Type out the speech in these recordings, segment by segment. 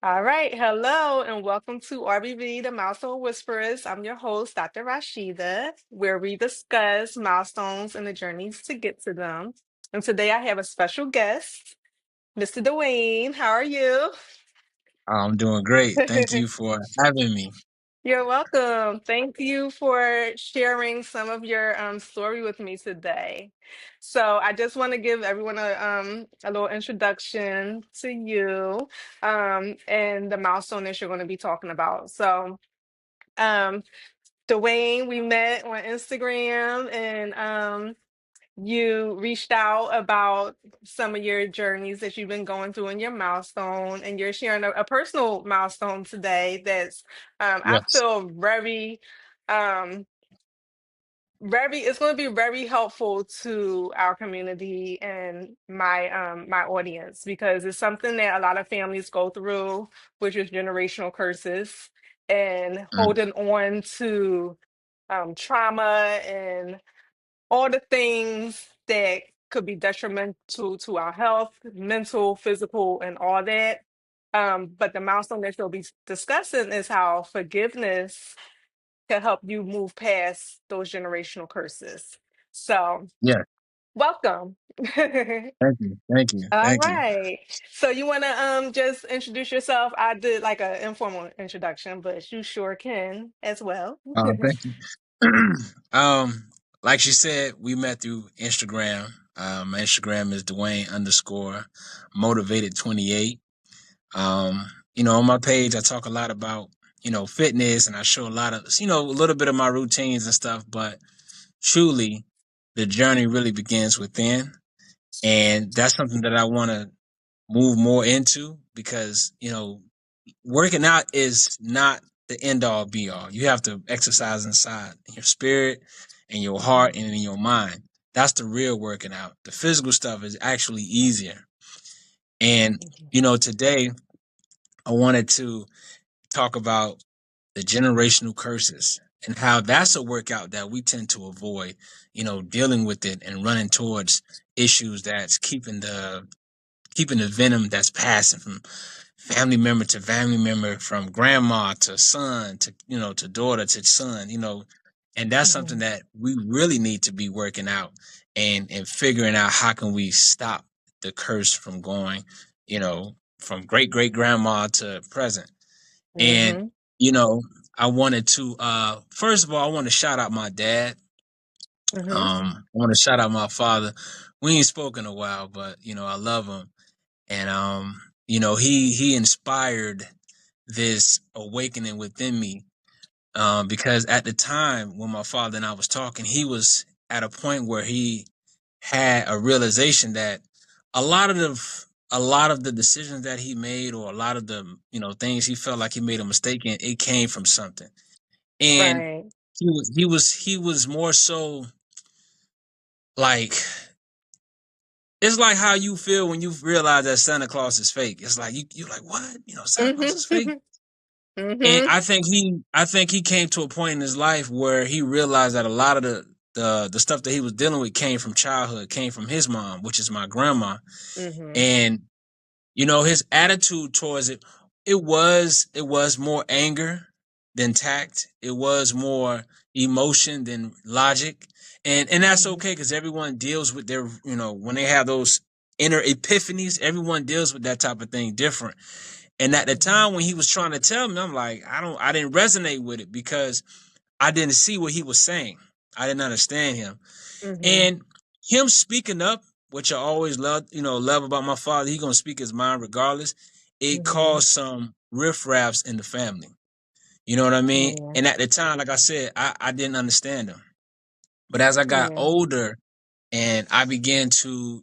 All right. Hello and welcome to RBV, the Milestone Whisperers. I'm your host, Dr. Rashida, where we discuss milestones and the journeys to get to them. And today I have a special guest, Mr. Dwayne. How are you? I'm doing great. Thank you for having me. You're welcome. Thank you for sharing some of your story with me today. So I just want to give everyone a little introduction to you and the milestone that you're going to be talking about. So um, Dwayne, we met on Instagram and you reached out about some of your journeys that you've been going through in your milestone, and you're sharing a personal milestone today that's I Yes. feel um very it's going to be very helpful to our community and my audience because it's something that a lot of families go through, which is generational curses and Mm, holding on to trauma and all the things that could be detrimental to our health, mental, physical, and all that. But the milestone that you'll be discussing is how forgiveness can help you move past those generational curses. So, yeah. welcome. Thank you. Thank you. All Thank you. right. So you want to just introduce yourself? I did like an informal introduction, but you sure can as well. Thank you. Like you said, we met through Instagram. My Instagram is Dwayne underscore motivated 28. On my page, I talk a lot about, fitness, and I show a lot of, a little bit of my routines and stuff, but truly the journey really begins within. And that's something that I want to move more into because, working out is not the end all be all. You have to exercise inside in your spirit and your heart and in your mind. That's the real working out. The physical stuff is actually easier. And, today I wanted to talk about the generational curses and how that's a workout that we tend to avoid, dealing with it and running towards issues that's keeping the venom that's passing from family member to family member, from grandma to son to to daughter to son, and that's something Mhm. that we really need to be working out and figuring out how can we stop the curse from going, from great great grandma to present. And Mhm. you know, I wanted to first of all, I want to shout out my dad. Mhm. I want to shout out my father. We ain't spoken a while, but I love him. And he inspired this awakening within me, because at the time when my father and I was talking, he was at a point where he had a realization that a lot of the decisions that he made, or a lot of the things he felt like he made a mistake in, it came from something. And Right. he was more so like, it's like how you feel when you realize that Santa Claus is fake. It's like you're like, what? Santa Claus is fake. Mhm. And Mhm. I think he came to a point in his life where he realized that a lot of the stuff that he was dealing with came from childhood, came from his mom, which is my grandma. Mhm. And his attitude towards it was more anger than tact. It was more emotion than logic. And that's Mhm. okay, because everyone deals with their, when they have those inner epiphanies, everyone deals with that type of thing different. And at the Mhm. time when he was trying to tell me, I'm like, I didn't resonate with it because I didn't see what he was saying. I didn't understand him. Mhm. And him speaking up, which I always love about my father, he gonna speak his mind regardless. It Mhm. caused some riffraffs in the family. You know what I mean? Yeah. And at the time, like I said, I didn't understand him. But as I got Yeah. older and I began to,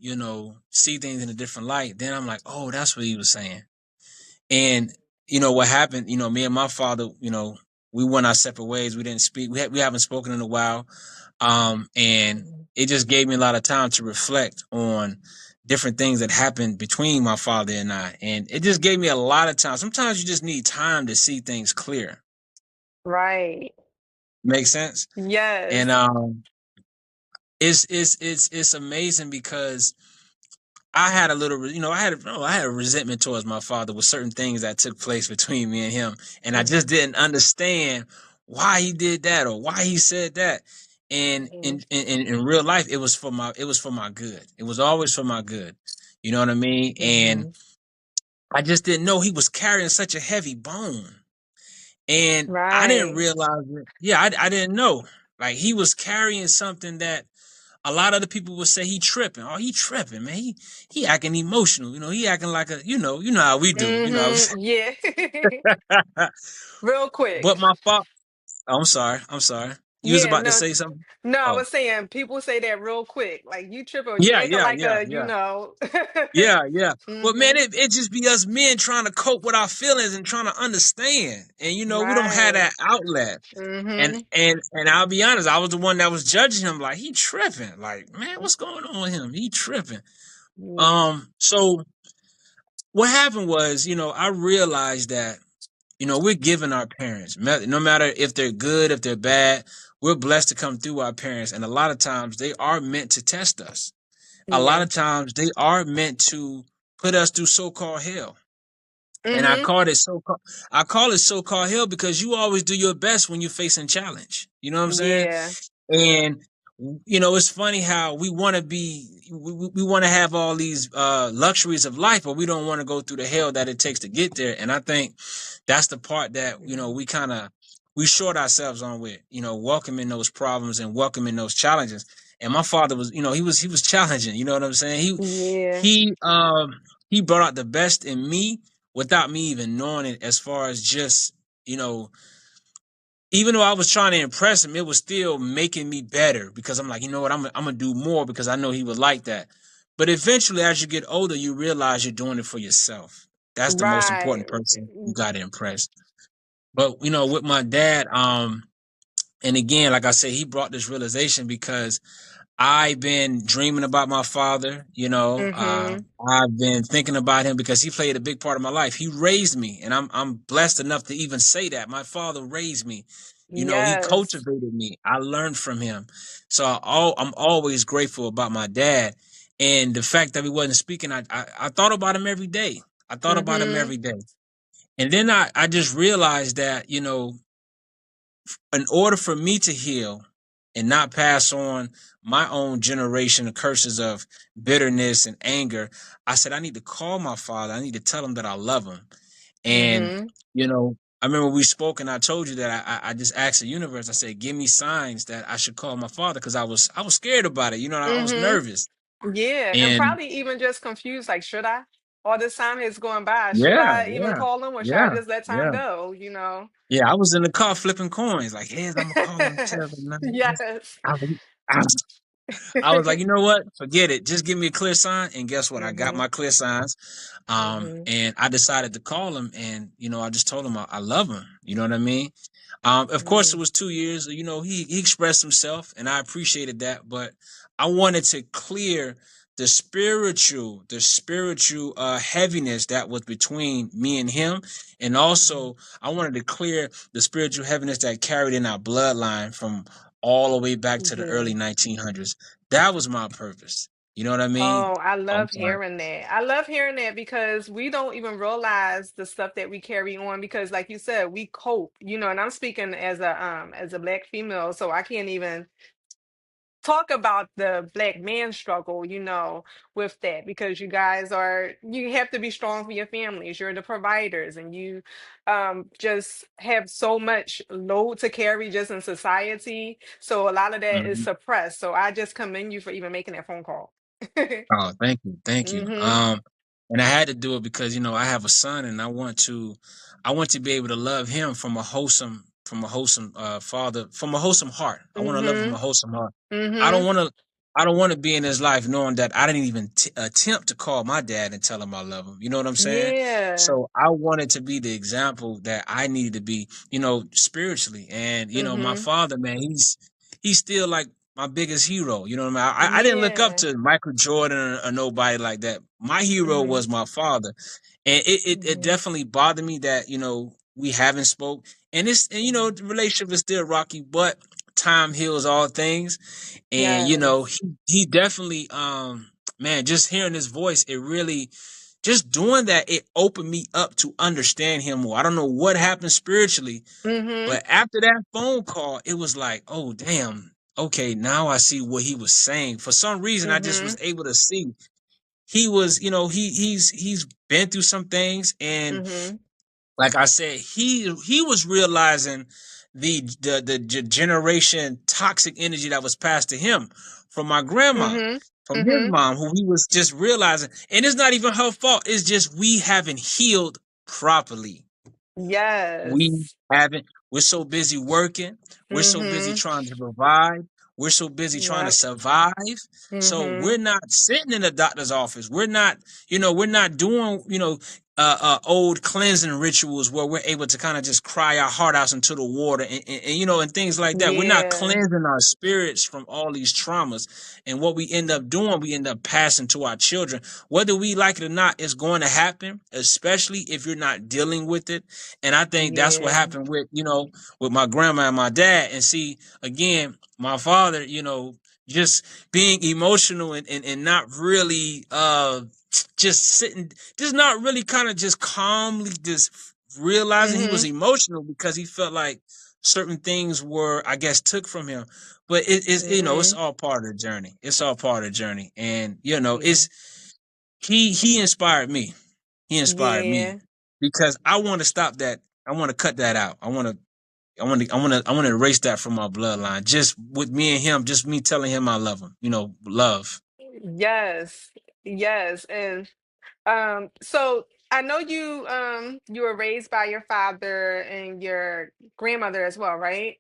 see things in a different light, then I'm like, oh, that's what he was saying. And what happened, me and my father, we went our separate ways. We didn't speak. We haven't spoken in a while. And Mhm. it just gave me a lot of time to reflect on different things that happened between my father and I. And it just gave me a lot of time. Sometimes you just need time to see things clear. Right. Make sense? And Yes. it's amazing because I had a little, I had a resentment towards my father with certain things that took place between me and him, and I just Mhm. didn't understand why he did that or why he said that. And Mhm. in real life, it was for my good. It was always for my good. You know what I mean? And Mhm. I just didn't know he was carrying such a heavy bone, and I didn't Right. realize it. Yeah, I didn't know. Like he was carrying something that a lot of the people would say he tripping. Oh, he tripping, man. He acting emotional. He acting like a, you know how we do. You know what Mhm. Yeah. I'm saying? Real But quick. my father, I'm sorry. I'm sorry. You was Yeah, about to no, say something? no, I Oh, was saying people say that real quick. Like you trip or you yeah, acting yeah, like yeah, a, yeah. Yeah, yeah. But man, hmm it just be us men trying to cope with our feelings and trying to understand. And we don't have Right. that outlet. hmm And I'll be honest, I was the one that was judging him like he tripping. Like, man, what's going on with him? He tripping. Yeah. So what happened was, I realized that, we're giving our parents, no matter if they're good, if they're bad, we're blessed to come through our parents. And a lot of times they are meant to test us. A lot Yeah. of times they are meant to put us through so-called hell. And hmm I call it so-called hell because you always do your best when you're facing challenge. You know what I'm saying? Yeah. And it's funny how we want to have all these luxuries of life, but we don't want to go through the hell that it takes to get there. And I think that's the part that we short ourselves on with, welcoming those problems and welcoming those challenges. And my father was, he was challenging. You know what I'm saying? Yeah. He brought out the best in me without me even knowing it. As far as just, you know even though I was trying to impress him, it was still making me better because I'm like, you know what, I'm gonna do more because I know he would like that. But eventually, as you get older, you realize you're doing it for yourself. That's the most Right. important person you got to impress. But with my dad, and again, like I said, he brought this realization because I've been dreaming about my father. hmm I've been thinking about him because he played a big part of my life. He raised me, and I'm blessed enough to even say that my father raised me. He Yes. cultivated me. I learned from him, so I'm always grateful about my dad. And the fact that he wasn't speaking, I thought about him every day. I thought about him hmm every day, and then I just realized that in order for me to heal and not pass on my own generation of curses of bitterness and anger, I said, I need to call my father. I need to tell him that I love him. And, hmm I remember we spoke and I told you that I just asked the universe, I said, give me signs that I should call my father because I was scared about it. I was hmm nervous. Yeah. And And probably even just confused, like, should I? All this time is going by. Should yeah, I even yeah, call him or should I yeah, just let time yeah. go? Yeah, I was in the car flipping coins, like, here's I'm gonna call him, tell him. Yes. I was, I I was like, you know what? Forget it. Just give me a clear sign. And guess what? I got hmm my clear signs. hmm And I decided to call him and, I just told him I love him. You know what I mean? Of course it hmm was 2 years, he expressed himself and I appreciated that, but I wanted to clear the spiritual heaviness that was between me and him. And also I wanted to clear the spiritual heaviness that carried in our bloodline from all the way back to the Yeah. early 1900s. That was my purpose. You know what I mean? Oh, I I'm love sorry. hearing that. I love hearing that because we don't even realize the stuff that we carry on because like you said, we cope, and I'm speaking as a black female, so I can't even talk about the black man struggle, with that because you have to be strong for your families. You're the providers and you just have so much load to carry just in society. So a lot of that is Mhm. suppressed. So I just commend you for even making that phone call. Oh, thank you, thank you. hmm And I had to do it because I have a son, and I want to be able to love him from a wholesome father, from a wholesome heart. I want to love him from a hmm wholesome heart. I don't hmm want to. I don't want to be in his life knowing that I didn't even attempt to call my dad and tell him I love him. You know what I'm saying? Yeah. So I wanted to be the example that I needed to be, spiritually. And my hmm father, man, he's still like my biggest hero. You know what I mean? I didn't look up Yeah. to Michael Jordan or nobody like that. My hero hmm was my father, and it hmm definitely bothered me that we haven't spoke, and the relationship is still rocky, but time heals all things, and Yes. he definitely man, just hearing his voice, it really, just doing that, it opened me up to understand him more. I don't know what happened spiritually, Mhm. but after that phone call, it was like, oh damn, okay, now I see what he was saying. For some reason, I just was Mhm. able to see he was, he's been through some things, and Mhm. like I said, he was realizing the generation toxic energy that was passed to him from my grandma, Mhm. from his Mhm. mom, who he was just realizing, and it's not even her fault. It's just we haven't healed properly. We Yes. haven't. We're so busy working. We're so busy Mhm. trying to provide. We're so busy trying to Yep. survive. So we're Mhm. not sitting in the doctor's office. We're not, we're not doing, old cleansing rituals where we're able to kind of just cry our heart out into the water, and things like that. We're not Yeah. cleansing our spirits from all these traumas. And what we end up doing, we end up passing to our children. Whether we like it or not, it's going to happen, especially if you're not dealing with it. And I think that's what Yeah. happened with, with my grandma and my dad. And see, again, my father, just being emotional, and not really just sitting, just not really kind of just calmly just realizing he was Mhm. emotional because he felt like certain things were, I guess, took from him. But it is, it's Mhm. all part of the journey. It's all part of the journey. And, Yeah. it's, he inspired me. He inspired me Yeah. because I want to stop that. I want to cut that out. I want to erase that from my bloodline. Just with me and him, just me telling him I love him. Love. Yes. Yes. And so I know you were raised by your father and your grandmother as well, right?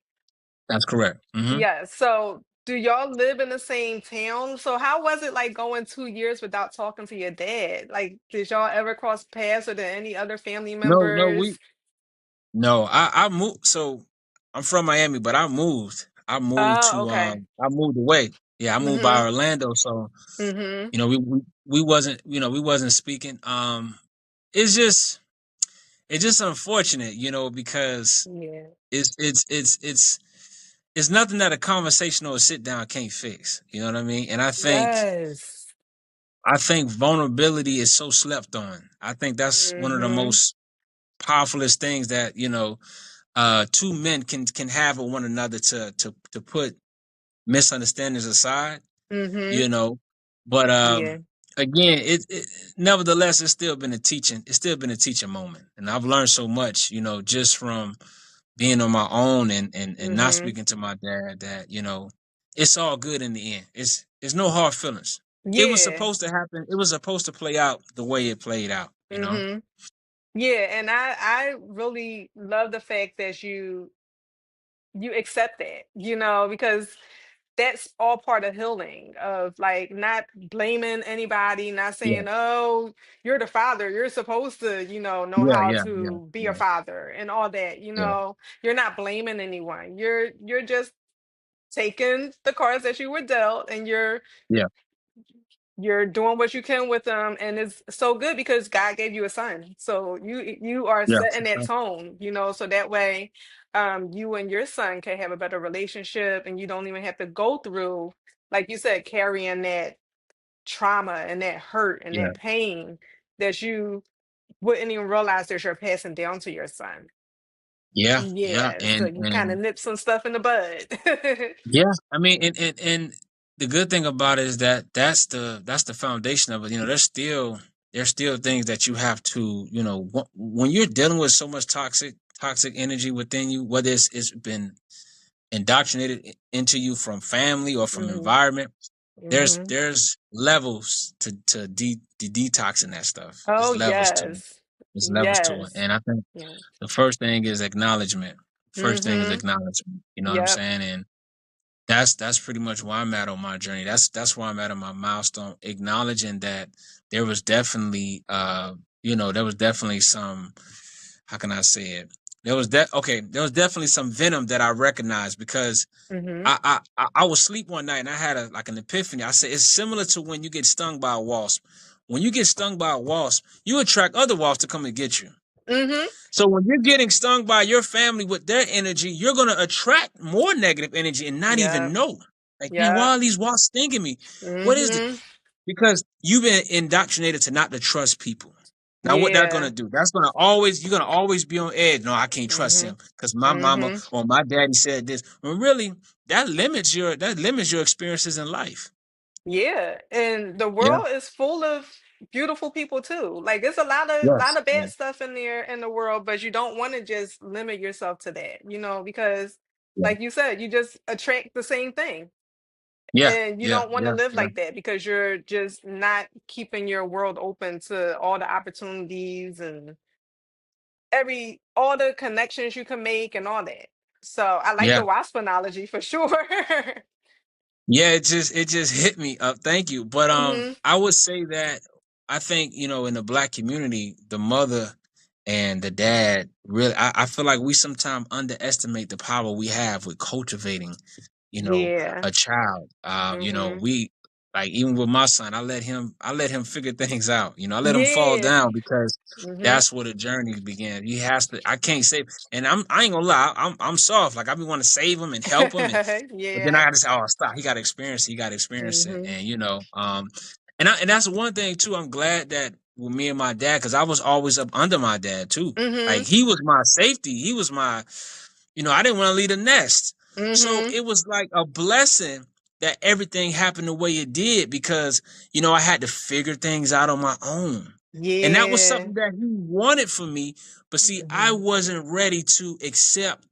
That's correct. Yes. So do y'all live in the same town? So how was it like going 2 years without talking to your dad? Like, did y'all ever cross paths or did any other family No, no, we members? no. I moved. So I'm from Miami, but Oh, okay. I moved away. Yeah, I moved by Mm-hmm. Orlando. So Mm-hmm. we wasn't speaking. It's just it's just unfortunate, because Yeah. it's nothing that a conversation or a sit down can't fix. You know what I mean? And Yes. I think vulnerability is so slept on. I think that's one of the Mm-hmm. most powerfulest things that, two men can have with one another to put misunderstandings aside, Mm-hmm. you know. But Yeah. again, it nevertheless it's still been a teaching. It's still been a teaching moment, and I've learned so much, just from being on my own and not Mm-hmm. speaking to my dad. That it's all good in the end. It's no hard feelings. It was Yeah. supposed to happen. It was supposed to play out the way it played out. Mm-hmm. Yeah. And I really love the fact that you accept that, because that's all part of healing, of like not blaming anybody, not Yeah, saying, oh, you're the father, you're supposed to, know yeah, how yeah, yeah, to be a yeah, father and all that. yeah, You're not blaming anyone. You're just taking the cards that you were dealt, and yeah, you're doing what you can with them, and it's so good because God gave you a son. So you are yeah, setting for that sure. tone, so that way you and your son can have a better relationship, and you don't even have to go through, like you said, carrying that trauma and that hurt and Yeah, that pain that you wouldn't even realize that you're passing down to your son. yeah, yeah, Yeah, so and you kind of and nip some stuff in the bud. yeah. I mean, and the good thing about it is that that's the foundation of it. There's still things that you have to, when you're dealing with so much toxic energy within you, whether it's been indoctrinated into you from family or from Hmm. environment. there's Hmm. there's levels to detoxing that stuff. Oh There's levels to it. yes. There's levels to it. Yes. And I think Yes. the first thing is acknowledgement. First thing is Hmm. acknowledgement. You know what I'm Yep. saying? And that's pretty much where I'm at on my journey. That's where I'm at on my milestone. Acknowledging that there was definitely there was definitely some, how can I say it? There was definitely some venom that I recognized because Hmm. I was asleep one night and I had an epiphany. I said it's similar to when you get stung by a wasp. When you get stung by a wasp, you attract other wasps to come and get you. Hmm. So when you're getting stung by your family with their energy, you're gonna attract more negative energy and not even Yep. know. Like, man, why Yep. are these wasps stinging me? What is it? Hmm. Because you've been indoctrinated to not to trust people. Now, what that's gonna Yeah. do? That's gonna always you're gonna always be on edge. No, I can't trust Mhm. him because my mama Mhm. or my daddy said this. When really, that limits your experiences in life. Yeah, and the Yeah. world is full of beautiful people too. Like it's a lot Yes. of bad Yes. stuff in there in the world, but you don't want to just limit yourself to that, because Yeah. like you said, you just attract the same thing. Yeah. And you Yeah. don't want to Yeah. live Yeah. like that because you're just not keeping your world open to all the opportunities and all the connections you can make and all that. So I like Yeah. the wasp analogy for sure. Yeah, it just hit me up. Thank you. But Hmm. I would say that I think, in the black community, the mother and the dad really I feel like we sometimes underestimate the power we have with cultivating, Yeah. a child. Hmm. We like even with my son, I let him figure things out. I let him fall Yeah. down because Hmm. that's where the journey began. He has to I can't save and I ain't gonna lie, I'm soft. Like I be want to save him and help him but then I Yeah. gotta say, oh, stop. He got to experience it. He got to experience it. Hmm. And that's one thing too. I'm glad that with me and my dad, because I was always up under my dad too. Like Hmm. he was my safety. He was my, I didn't want to leave the nest. So Hmm. it was like a blessing that everything happened the way it did because, I had to figure things out on my own. And that was Yeah. something that he wanted for me. But see, I Hmm. wasn't ready to accept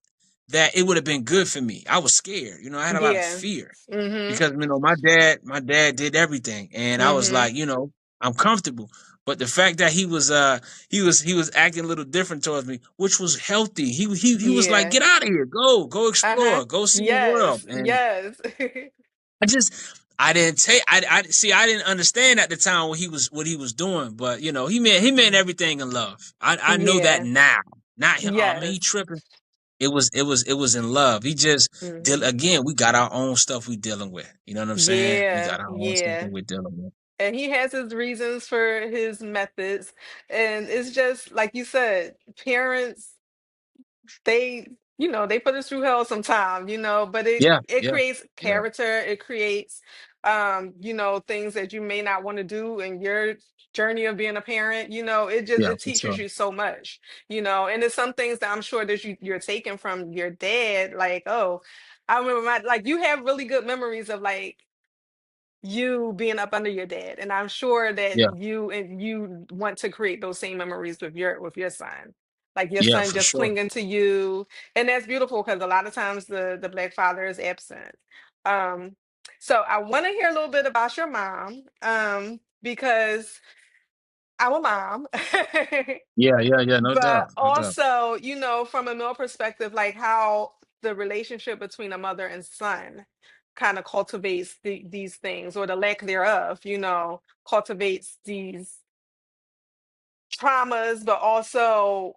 that it would have been good for me. I was scared. I had a lot of Yeah. fear Hmm. because my dad did everything, and I was Hmm. like, I'm comfortable. But the fact that he was acting a little different towards me, which was healthy. He was like, Yeah. get out of here, go Uh-huh. explore, go see the world. Yes. And Yes. I just I didn't take I see I didn't understand at the time what he was doing, but he meant everything in love. I know that Yeah. now. Not him. Oh man, he Yes. tripping. It was in love. He just deal Hmm. again. We got our own stuff we dealing with. You know what I'm saying? We Yeah. got our own stuff that Yeah. we're dealing with. And he has his reasons for his methods. And it's just like you said, parents, they they put us through hell sometimes, but it Yeah, it yeah, creates yeah, character. It creates things that you may not want to do in your journey of being a parent. yeah, it for sure. teaches you so much. And it's some things that I'm sure that you're taking from your dad, like, oh, I remember like you have really good memories of like you being up under your dad, and I'm sure that Yeah, you want to create those same memories with your son, like your yeah, son for just sure. clinging to you. And that's beautiful because a lot of times the black father is absent. um so I want to hear a little bit about your mom, because I'm a mom. Yeah, yeah, yeah. No But doubt, no doubt. also, from a male perspective, like how the relationship between a mother and son kind of cultivates these things, or the lack thereof, cultivates these traumas, but also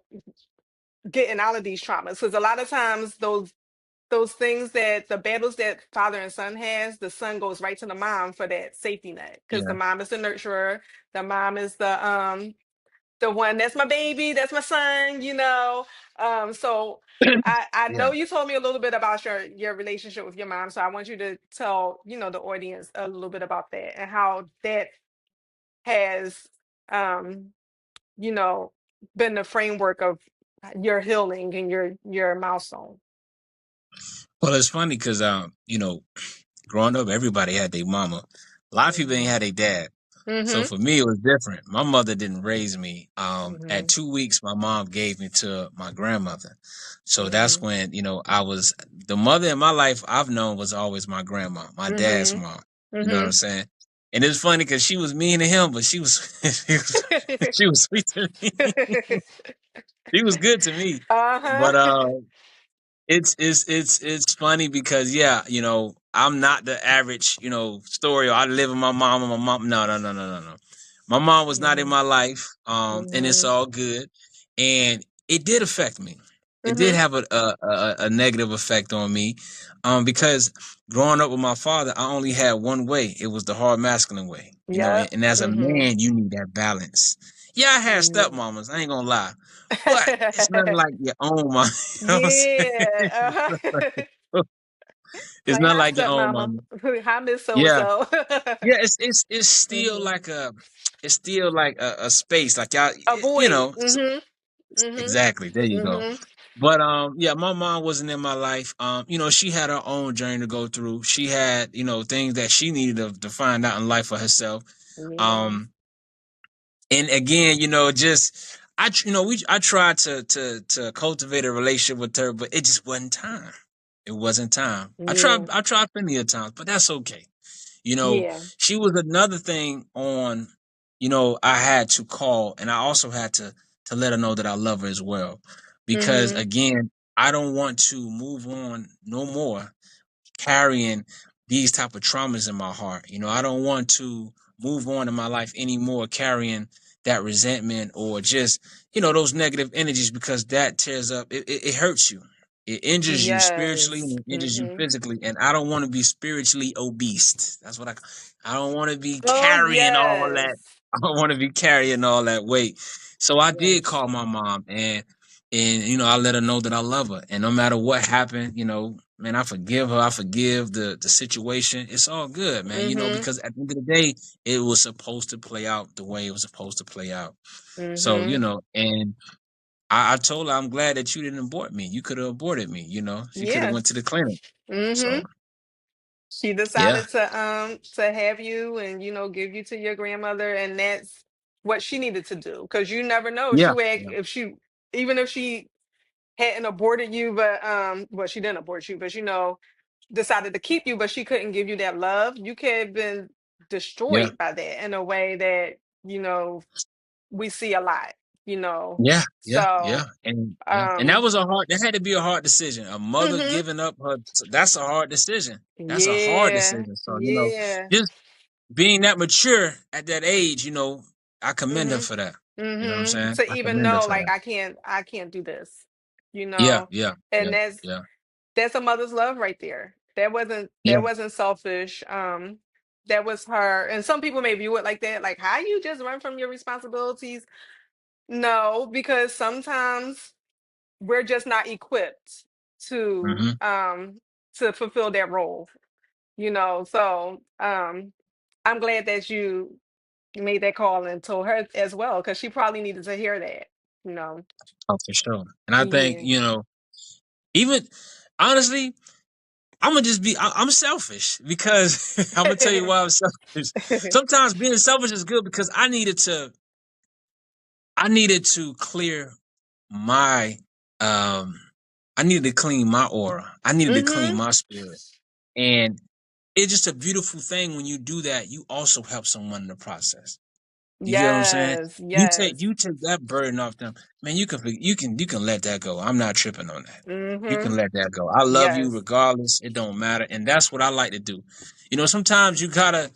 getting out of these traumas. Because a lot of times those things, that the battles that father and son has, the son goes right to the mom for that safety net. Because Yeah, the mom is the nurturer, the mom is the one, that's my baby, that's my son. So I yeah. know you told me a little bit about your relationship with your mom, so I want you to tell the audience a little bit about that and how that has um you know been the framework of your healing and your milestone. Well, it's funny because growing up, everybody had their mama. A lot of people ain't Mhm. had their dad. So Mhm. for me, it was different. My mother didn't raise me. At Mhm. 2 weeks, my mom gave me to my grandmother. So that's Mhm. when, I was the mother in my life I've known was always my grandma, my dad's Mhm. mom. You know what I'm Mhm. saying? And it's funny because she was mean to him, but she was, she was sweet to me. She was good to me. But Uh-huh. it's funny because yeah, I'm not the average, story. I live with my mom and my mom. No, no, no, no, no, no. My mom was not in Mhm. my life. And it's Mhm. all good. And it did affect me. It did Mhm. have a negative effect on me. Because growing up with my father, I only had one way. It was the hard masculine way. And, Yep. and as a Mhm. man, you need that balance. Yeah, I had Mhm. stepmamas. I ain't gonna lie. But it's nothing like your own mom. You know what I'm saying? Yeah. Uh-huh. It's Like, not hi, like your own stepmama. mama. Hi, Miss So and Yeah. So. Yeah, it's still Hmm. like it's still like a space like y'all, A you void. know. Hmm. Hmm. Exactly. There you go. Hmm. But yeah, my mom wasn't in my life. She had her own journey to go through. She had, things that she needed to find out in life for herself. Yeah. Um and again, just I tried to cultivate a relationship with her, but it just wasn't time. It wasn't time. Yeah. I tried plenty of times, but that's okay. Yeah. She was another thing on, I had to call, and I also had to let her know that I love her as well. Because Hmm. again, I don't want to move on no more carrying these type of traumas in my heart. I don't want to move on in my life anymore carrying that resentment or just, those negative energies, because that tears up, it hurts you. It injures you spiritually Yes. and it injures you Hmm. physically. And I don't want to be spiritually obese. That's what I don't want to be Oh, carrying all yes. that. I don't want to be carrying all that weight. So I did Yes. call my mom, and I let her know that I love her, and no matter what happened, man, I forgive her. I forgive the situation. It's all good, man. Hmm. Because at the end of the day, it was supposed to play out the way it was supposed to play out. So Hmm. and I told her, I'm glad that you didn't abort me. You could have aborted me. She could have Yeah. went to the clinic. Hmm. So She yeah, decided to have you and give you to your grandmother, and that's what she needed to do, because you never know, yeah, yeah, if she, even if she hadn't aborted you, but well, she didn't abort you, but decided to keep you, but she couldn't give you that love. You could have been yeah. destroyed by that in a way that you know we see a lot. you know Yeah, yeah, yeah, so and yeah, and um that had to be a hard decision. A mother mhm. giving up her, that's a hard decision. That's a hard Yeah, decision. So yeah. just being that mature at that age, I commend her Mhm. for that. You know what I'm Mhm. saying? To I even commend her know, for like, that. I can't do this. you Yeah, know yeah, and yeah, that's yeah, that's a mother's love right there. yeah. That wasn't selfish. That was her. And some people may view it like that, like, how you just run from your responsibilities. No, because sometimes we're just not equipped to Hmm. fulfill that role. So I'm glad that you made that call and told her as well, because she probably needed to hear that. you know Oh, for sure. And I think yeah. even honestly, I'm gonna just be. I'm selfish because I'm gonna tell you why I'm selfish. Sometimes being selfish is good because I needed to clear my um I needed to clean my aura. I needed to clean Mhm. my spirit. And it's just a beautiful thing when you do that, you also help someone in the process. You get what I'm saying? Yes, yes. You take that burden off them. Man, you can let that go. I'm not tripping on that. You can Mhm. let that go. I love you Yes. regardless. It don't matter. And that's what I like to do. Sometimes you gotta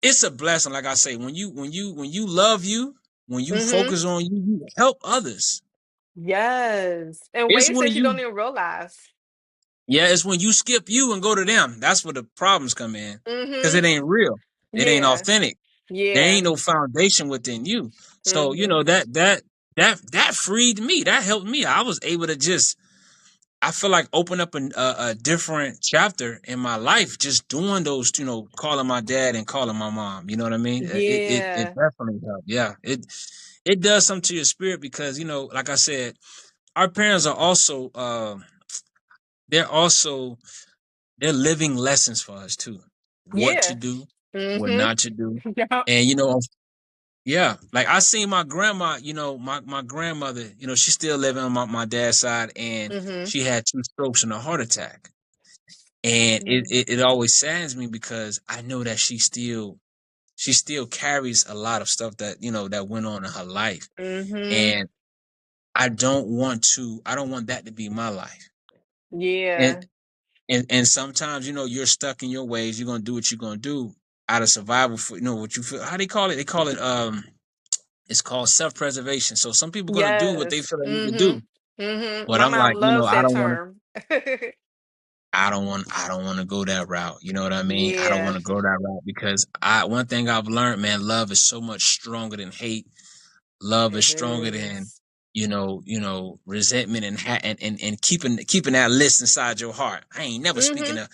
it's a blessing, like I say, when you love you, when you Mhm. focus on you, you help others. Yes. In It's ways when that you don't you even realize. Yeah, it's when you skip you and go to them. That's where the problems come in. Because Mhm. it ain't real. It ain't Yeah. authentic. There ain't Yeah. no foundation within you. So, Mhm. that freed me. That helped me. I was able to just I feel like open up a different chapter in my life just doing those, calling my dad and calling my mom. You know what I mean? It Yeah. definitely helped. Yeah. It does something to your spirit because, like I said, our parents are also they're also they're living lessons for us too. What to Yeah. do, what Mhm. not to do. Yep. And yeah, like I seen my grandma, my grandmother, she's still living on my dad's side, and Mhm. she had two strokes and a heart attack. And Mhm. it always saddens me because I know that she still carries a lot of stuff that that went on in her life. Mhm. And I don't want that to be my life. And Yeah. and sometimes you're stuck in your ways. You're gonna do what you're gonna do out of survival for what you feel. How they call it? They call it it's called self-preservation. So some people gonna do what they Yes. feel they need to Mhm. do. Mhm. But My I'm mom like, loves I that don't want to. term. I don't want to go that route. You know what I mean? I don't want Yeah. to go that route because one thing I've learned, man, love is so much stronger than hate. Love is It stronger than is. resentment and keeping that list inside your heart. I ain't never speaking Mm-hmm. to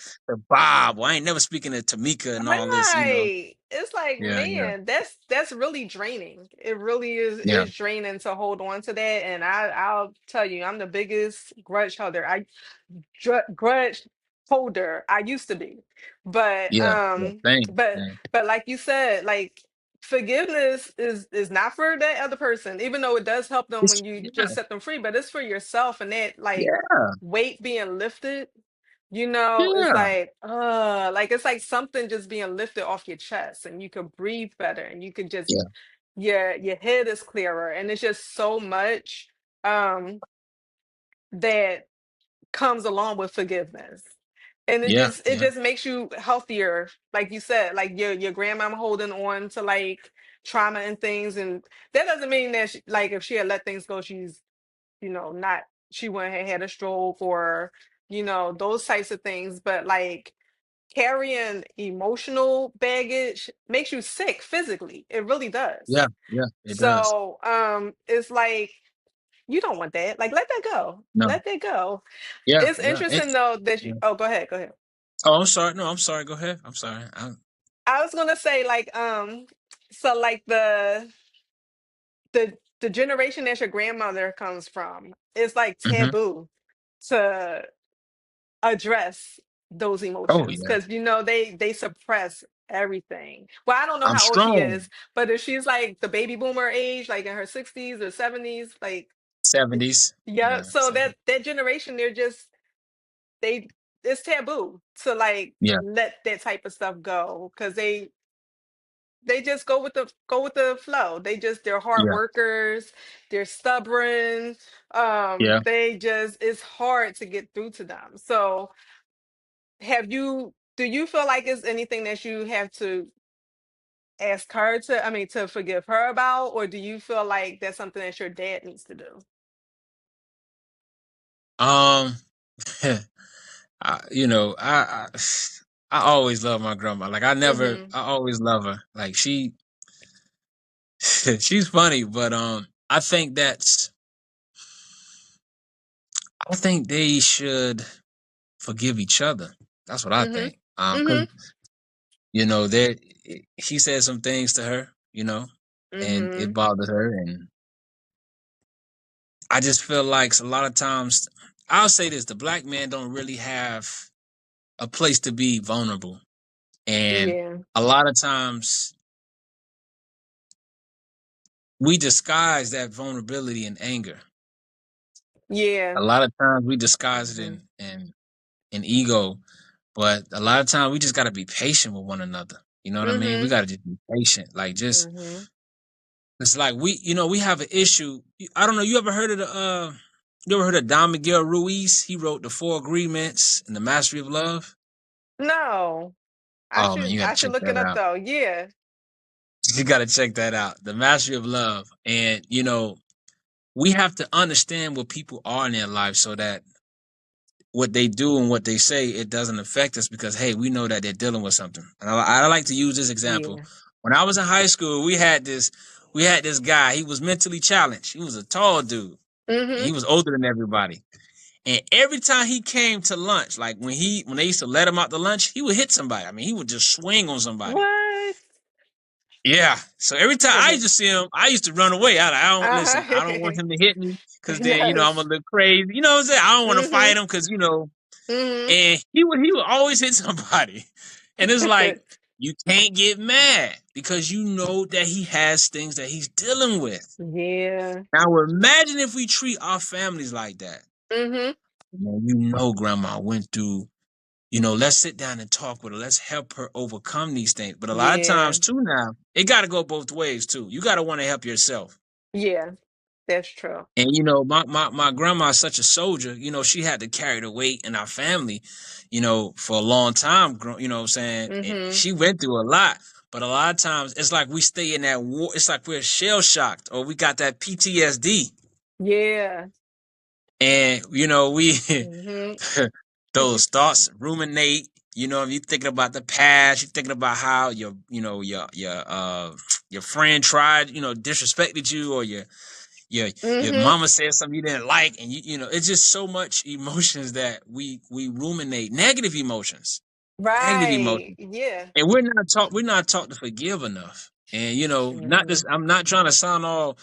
Bob, or I ain't never speaking to Tamika and all this. Right. It's like, Yeah, yeah, man, that's really draining. It really yeah, is draining to hold on to that. And I'll tell you, I'm the biggest grudge holder. Grudge holder I used to be. But yeah, yeah. Same, but same. but like you said, like forgiveness is not for that other person, even though it does help them It's, when you yeah, just set them free, but it's for yourself and that like yeah, weight being lifted. yeah, Like it's like something just being lifted off your chest and you could breathe better and you could just yeah, your head is clearer and it's just so much um that comes along with forgiveness. And yeah, it yeah, just makes you healthier, like you said, like your grandmama holding on to like trauma and things, and that doesn't mean that like if she had let things go, she's not she wouldn't have had a stroke or those types of things, but like carrying emotional baggage makes you sick physically. It really does. yeah, yeah. It does. So it's like you don't want that. Like let that go. No, Let that go. yeah, It's yeah. interesting though that you Yeah. oh, go ahead, go ahead. Oh, I'm sorry. No, I'm sorry. Go ahead. I'm sorry. I was gonna say like so like the generation that your grandmother comes from, it's like hmm taboo to address those Oh emotions yeah, because they suppress everything. Well, I don't know I'm how old she strong. is, but if she's like the baby boomer age, like in her 60s or 70s, like '70s. yeah, Yeah, so 70s. that generation, they it's taboo to like Yeah, let that type of stuff go because they just go with the flow. They're hard yeah, workers, they're stubborn. yeah. They just it's hard to get through to them. So do you feel like it's anything that you have to ask her to, I mean, to forgive her about, or do you feel like that's something that your dad needs to do? Um, I always love my grandma. Like Mm-hmm. I always love her. Like she's funny, but I think they should forgive each other. That's what I Mm-hmm. think. Mm-hmm. 'Cause there he said some things to her, and Mm-hmm. it bothered her, and I just feel like a lot of times I'll say this: the black man don't really have a place to be vulnerable, and Yeah. a lot of times we disguise that vulnerability in anger. Yeah. A lot of times we disguise it Mm-hmm. in ego, but a lot of times we just got to be patient with one another. You know what I mean? We Mm-hmm. got to just be patient. Like just Mm-hmm. it's like we have an issue. I don't know. You ever heard of Don Miguel Ruiz? He wrote the Four Agreements and the Mastery of Love. No. Oh man, you got I to should check look it that up out. though. Yeah. You got to check that out. The Mastery of Love, and we have to understand what people are in their life so that what they do and what they say, it doesn't affect us because, hey, we know that they're dealing with something. And I like to use this example. Yeah. When I was in high school, we had this guy. He was mentally challenged. He was a tall dude. And Mm-hmm. he was older than everybody. And every time he came to lunch, like when they used to let him out to lunch, he would hit somebody. I mean, he would just swing on somebody. What? Yeah. So every time I used to see him, I used to run away. I don't listen. I don't want Uh-huh. him to hit me because then I'm Yes. gonna look crazy. You know what I'm saying? I don't want to Mm-hmm. fight him because Mm-hmm. and he would always hit somebody. And it's like you can't get mad because you know that he has things that he's dealing with. Yeah. Now imagine if we treat our families like that. Mm-hmm. Man, grandma went through, let's sit down and talk with her. Let's help her overcome these things. But a lot of Yeah. times too now, it gotta go both ways too. You gotta want to help yourself. Yeah. That's true. And my grandma is such a soldier. She had to carry the weight in our family, for a long time. You know what I'm saying? And Mm-hmm. she went through a lot. But a lot of times it's like we stay in that war. It's like we're shell shocked or we got that PTSD. Yeah. And we Mm-hmm. those thoughts ruminate. You're thinking about the past. You're thinking about how your friend tried, disrespected you, or your Mm-hmm. mama said something you didn't like, and it's just so much emotions that we ruminate, negative Right. emotions, Yeah. and we're not taught to forgive enough. And not Mm-hmm. this. I'm not trying to sound all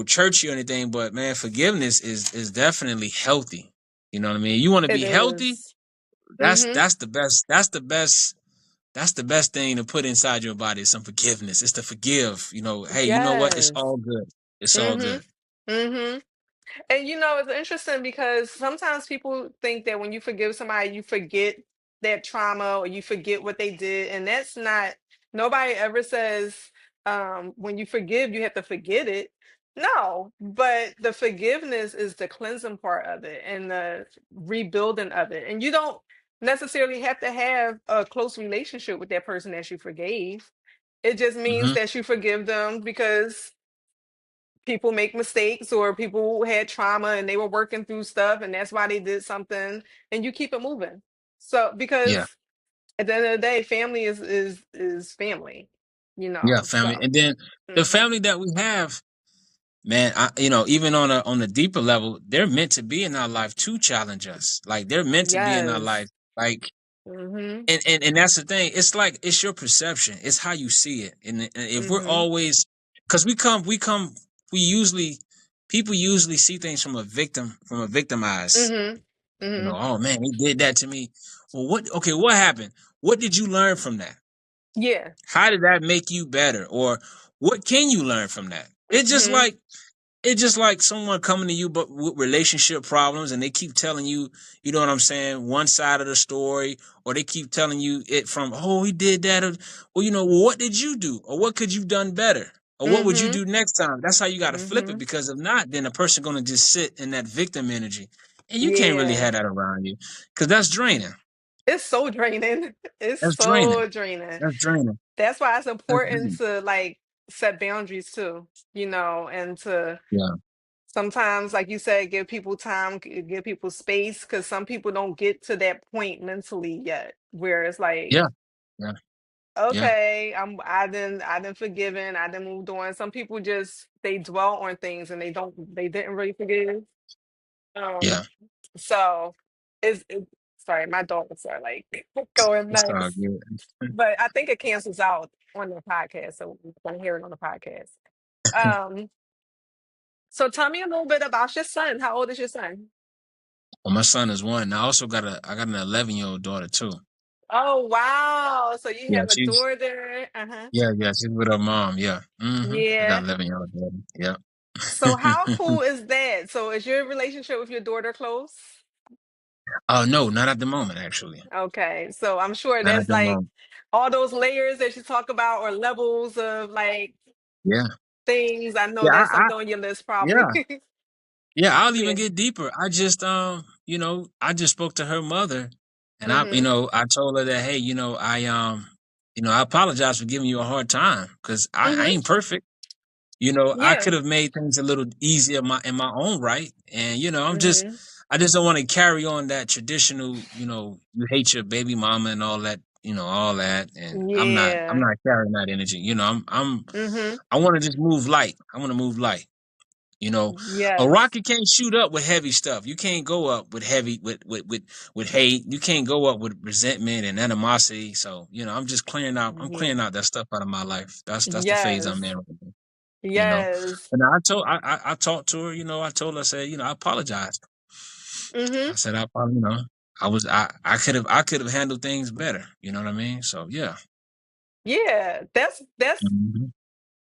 churchy or anything, but man, forgiveness is definitely healthy. You know what I mean? You want to It be healthy. is. That's Mm-hmm. that's the best. That's the best thing to put inside your body is some forgiveness. It's to forgive. Hey, you know what? It's Yes. all good. It's all Mm-hmm. good. Mm-hmm. And it's interesting because sometimes people think that when you forgive somebody, you forget that trauma or you forget what they did. And that's not, nobody ever says when you forgive, you have to forget it. No, but the forgiveness is the cleansing part of it and the rebuilding of it. And you don't necessarily have to have a close relationship with that person that you forgave. It just means Hmm. that you forgive them because people make mistakes or people had trauma and they were working through stuff and that's why they did something and you keep it moving. So Yeah, because at the end of the day, family is family, yeah, family, so and then the mhm. family that we have, man. Even on a deeper level, they're meant to be in our life to challenge us. Like they're meant to be in our life. Yes. Like Mhm. and that's the thing. It's like it's your perception. It's how you see it. And if we're Mhm. always, because we usually people usually see things from a victim eyes. Mhm. Mhm. Oh man, he did that to me. Well, what? Okay, what happened? What did you learn from that? Yeah. How did that make you better? Or what can you learn from that? Mhm. It's just like someone coming to you but with relationship problems and they keep telling you, you know what I'm saying, one side of the story, or they keep telling you it from, oh, he did that. Or, well, well, what did you do? Or what could you done better? Or what would you Mhm. do next time? That's how you got to flip it, Mhm. because if not, then the person going to just sit in that victim energy. And you can't really Yeah. have that around you, because that's draining. It's so draining. It's That's draining. so draining. That's draining. That's why it's That's important draining. to like set boundaries too, and to Yeah. sometimes, like you said, give people time, give people space, because some people don't get to that point mentally yet, where it's like, Yeah. Yeah. Yeah. okay, I didn't forgiven, I didn't moved on. Some people just they dwell on things and they didn't really forgive. Yeah. Um, so sorry, my dogs are like going It's all nuts, good. but I think it cancels out on the podcast, so we're gonna hear it on the podcast. Um, so tell me a little bit about your son. How old is your son? Well, my son is one. I got an 11-year-old daughter too. Oh wow! So you Yeah, have a she's daughter. Uh-huh. yeah, she's with her mom. Yeah. I got Yeah. 11-year-old daughter. Yeah. So how cool is that? So is your relationship with your daughter close? Oh no, not at the moment actually. Okay. So I'm sure Not at that's the like moment. all those layers that you talk about or levels of like Yeah. things. I know Yeah, that's something on your list probably. yeah. Yeah, I'll even Yeah. get deeper. I just spoke to her mother, and Mm-hmm. I told her that, hey, I apologize for giving you a hard time, because I Mm-hmm. ain't perfect. I Yeah. could have made things a little easier in my own right. And Mm-hmm. I just don't want to carry on that traditional, you hate your baby mama and all that, all that. And I'm Yeah. not carrying that energy. Mm-hmm. I want to just move light. I want to move light. You know, a Yes. rocket can't shoot up with heavy stuff. You can't go up with heavy with hate. You can't go up with resentment and animosity. So, I'm Yeah. clearing out that stuff out of my life. That's the phase I'm Yes. in right now, you know. Yes. And I talked to her, I told her, I said, I apologized. Mm-hmm. I said, I could have handled things better. You know what I mean? So yeah. Yeah. Mhm.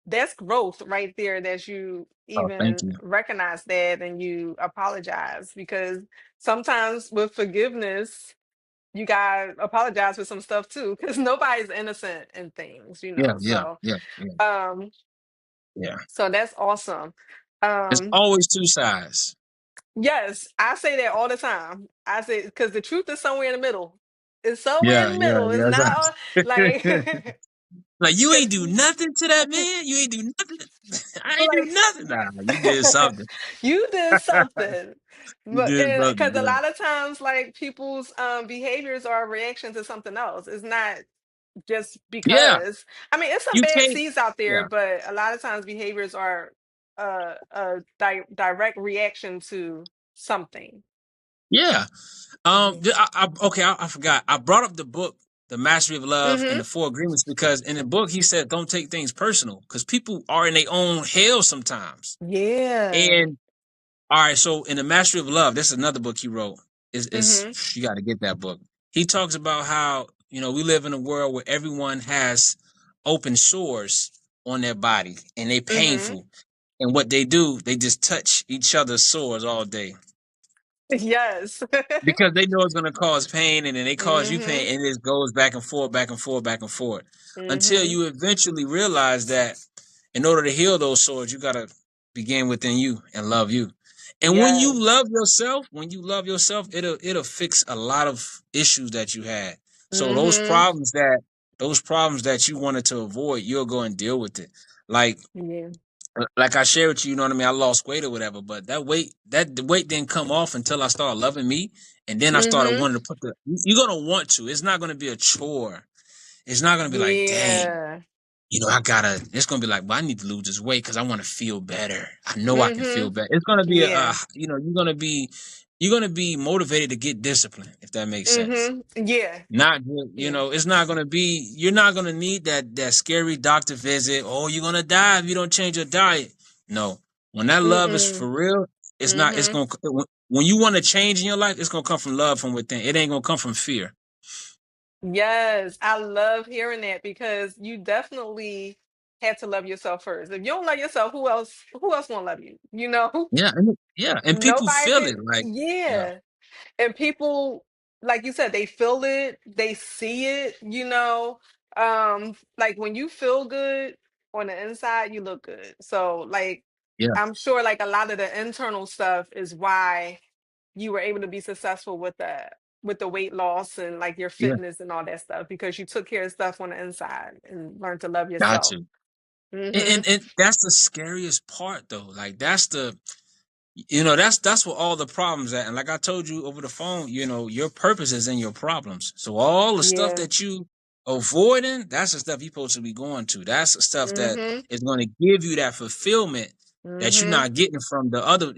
That's growth right there that you Oh, thank even you. recognize that and you apologize because sometimes with forgiveness you gotta apologize for some stuff too because nobody's innocent in things, Yeah, yeah, so yeah, yeah, um yeah. so that's awesome. It's um always two sides. yes, I say that all the time. I say because the truth is somewhere in the middle. It's somewhere in Yeah, the yeah, middle. It's not yeah. like Like, you ain't because do nothing to that man. You ain't do nothing. I ain't do like nothing. Nah, you did something. you did something. You But did something. because a lot of times like people's behaviors are a reaction to something else. It's not just Yeah, because, I mean, it's some you bad can't. seeds out there, Yeah, but a lot of times behaviors are direct reaction to something. Yeah. Hmm. Okay, I forgot. I brought up the book, The Mastery of Love and Hmm. the Four Agreements, because in the book he said don't take things personal because people are in their own hell sometimes. Yeah. And all right, so in The Mastery of Love, this is another book he wrote. Is Hmm. You got to get that book. He talks about how, we live in a world where everyone has open sores on their body and they Hmm. painful. And what they do, they just touch each other's sores all day Yes. because they know it's going to cause pain, and then they cause you Hmm. pain, and it just goes back and forth, back and forth, back and forth, until Hmm. you eventually realize that in order to heal those sores, you got to begin within you and love you. And Yes. when you love yourself, it'll fix a lot of issues that you had. So Hmm. those problems that you wanted to avoid, you'll go and deal with it. Like Yeah. like I shared with you, you know what I mean? I lost weight or whatever, but the weight didn't come off until I started loving me. And then I started Hmm. wanting to you're going to want to. It's not going to be a chore. It's not going to be like, dang, Yeah. it's going to be like, well, I need to lose this weight because I want to feel better. I know I can Hmm. feel better. It's going to be Yeah. you're going to be motivated to get disciplined, if that makes sense. Hmm. Yeah. Not just, Yeah. it's not gonna be. You're not gonna need that scary doctor visit. Oh, you're gonna die if you don't change your diet. No, when that love is for Mm-mm. real, it's not. It's Hmm. gonna when you want to change in your life, it's gonna come from love from within. It ain't gonna come from fear. Yes, I love hearing that because you definitely had to love yourself first. If you don't love yourself, who else gonna love you? You know? And people Nobody feel it. can, Like, yeah, yeah. And people, like you said, they feel it, they see it, you know. Like when you feel good on the inside, you look good. So like yeah, I'm sure like a lot of the internal stuff is why you were able to be successful with the weight loss and like your yeah. fitness and all that stuff because you took care of stuff on the inside and learned to love Got yourself. to. Hmm. And that's the scariest part, though. Like that's where all the problems at. And like I told you over the phone, your purpose is in your problems. So all the stuff Yeah. that you avoiding, that's the stuff you're supposed to be going to. That's the stuff that Hmm. is going to give you that fulfillment that you're Hmm. not getting from the other,